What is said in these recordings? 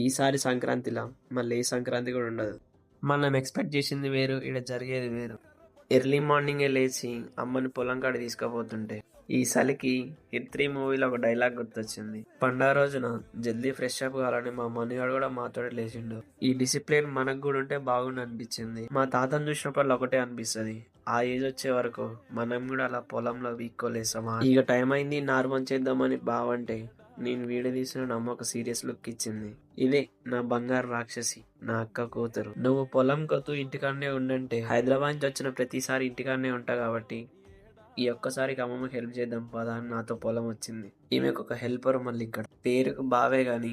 ఈసారి సంక్రాంతిలా మళ్ళీ ఏ సంక్రాంతి కూడా ఉండదు. మనం ఎక్స్పెక్ట్ చేసింది వేరు, ఈడ జరిగేది వేరు. ఎర్లీ మార్నింగే లేచి అమ్మని పొలం కాడ తీసుకుపోతుంటే ఈ చలికి హిట్ 3 మూవీలో ఒక డైలాగ్ గుర్తొచ్చింది. పండగ రోజున జల్దీ ఫ్రెష్ అప్ కావాలని మా మనిగాడు కూడా మాతోడే లేచిండు. ఈ డిసిప్లిన్ మనకు కూడా ఉంటే బాగుండు అనిపించింది. మా తాతను చూసినప్పుడు ఒకటే అనిపిస్తుంది, ఆ ఏజ్ వచ్చే వరకు మనం కూడా అలా పొలంలో వీక్కోలేసామా. ఇక టైం అయింది నార్మల్ చేద్దామని బావంటే నేను వీడియో తీసిన నమ్మ ఒక సీరియస్ లుక్ ఇచ్చింది. ఇదే నా బంగారు రాక్షసి, నా అక్క కూతురు. నువ్వు పొలం కొత్తూ ఇంటికాడనే ఉండంటే హైదరాబాద్ నుంచి వచ్చిన ప్రతిసారి ఇంటికాడనే ఉంటా కాబట్టి ఈ ఒక్కసారికి అమ్మమ్మకి హెల్ప్ చేద్దాం పదా అని నాతో పొలం వచ్చింది. ఈమెకు ఒక హెల్పర్ మళ్ళీ ఇక్కడ. పేరుకు బావే గాని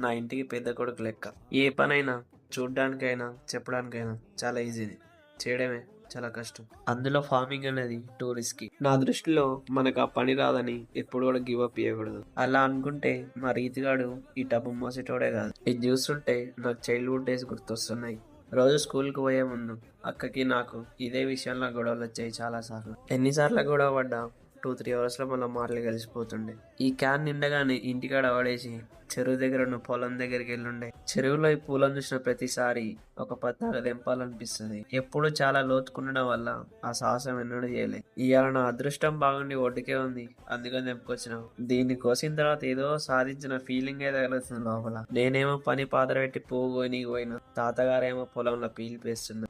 నా ఇంటికి పెద్ద కొడుకు లెక్క. ఏ పనైనా చూడ్డానికైనా చెప్పడానికైనా చాలా ఈజీది, చేయడమే చాలా కష్టం. అందులో ఫార్మింగ్ అనేది టూరిస్ట్ కి. నా దృష్టిలో మనకు ఆ పని రాదని ఎప్పుడు కూడా గివ్ అప్ ఇవ్వకూడదు. అలా అనుకుంటే మా రీతిగాడు ఈ టబ్బు మోసేటోడే కాదు. ఇది చూస్తుంటే నాకు చైల్డ్హుడ్ డేస్ గుర్తొస్తున్నాయి. రోజు స్కూల్కి పోయే ముందు అక్కకి నాకు ఇదే విషయంలో గొడవలు వచ్చాయి చాలా సార్లు. ఎన్నిసార్లు గొడవ పడ్డా 2-3 అవర్స్లో మళ్ళీ మాటలు కలిసిపోతుండే. ఈ క్యాన్ నిండగానే ఇంటికాడ పడేసి చెరువు దగ్గర ఉన్న పొలం దగ్గరికి వెళ్ళుండే. చెరువులో ఈ పూలను చూసిన ప్రతిసారి ఒక పద్దాక తెంపాలనిపిస్తుంది. ఎప్పుడు చాలా లోతుకుండడం వల్ల ఆ సాహసం ఎన్నడూ చేయలే. ఇవాళ నా అదృష్టం బాగుండి ఒడ్డుకే ఉంది, అందుకని తెంపుకొచ్చినాం. దీన్ని కోసిన తర్వాత ఏదో సాధించిన ఫీలింగ్ అయితే కలుగుతుంది లోపల. నేనేమో పని పాత్ర పెట్టి పువ్వు కొని పోయినా, తాతగారేమో పొలంలో పీలిపేస్తున్నా.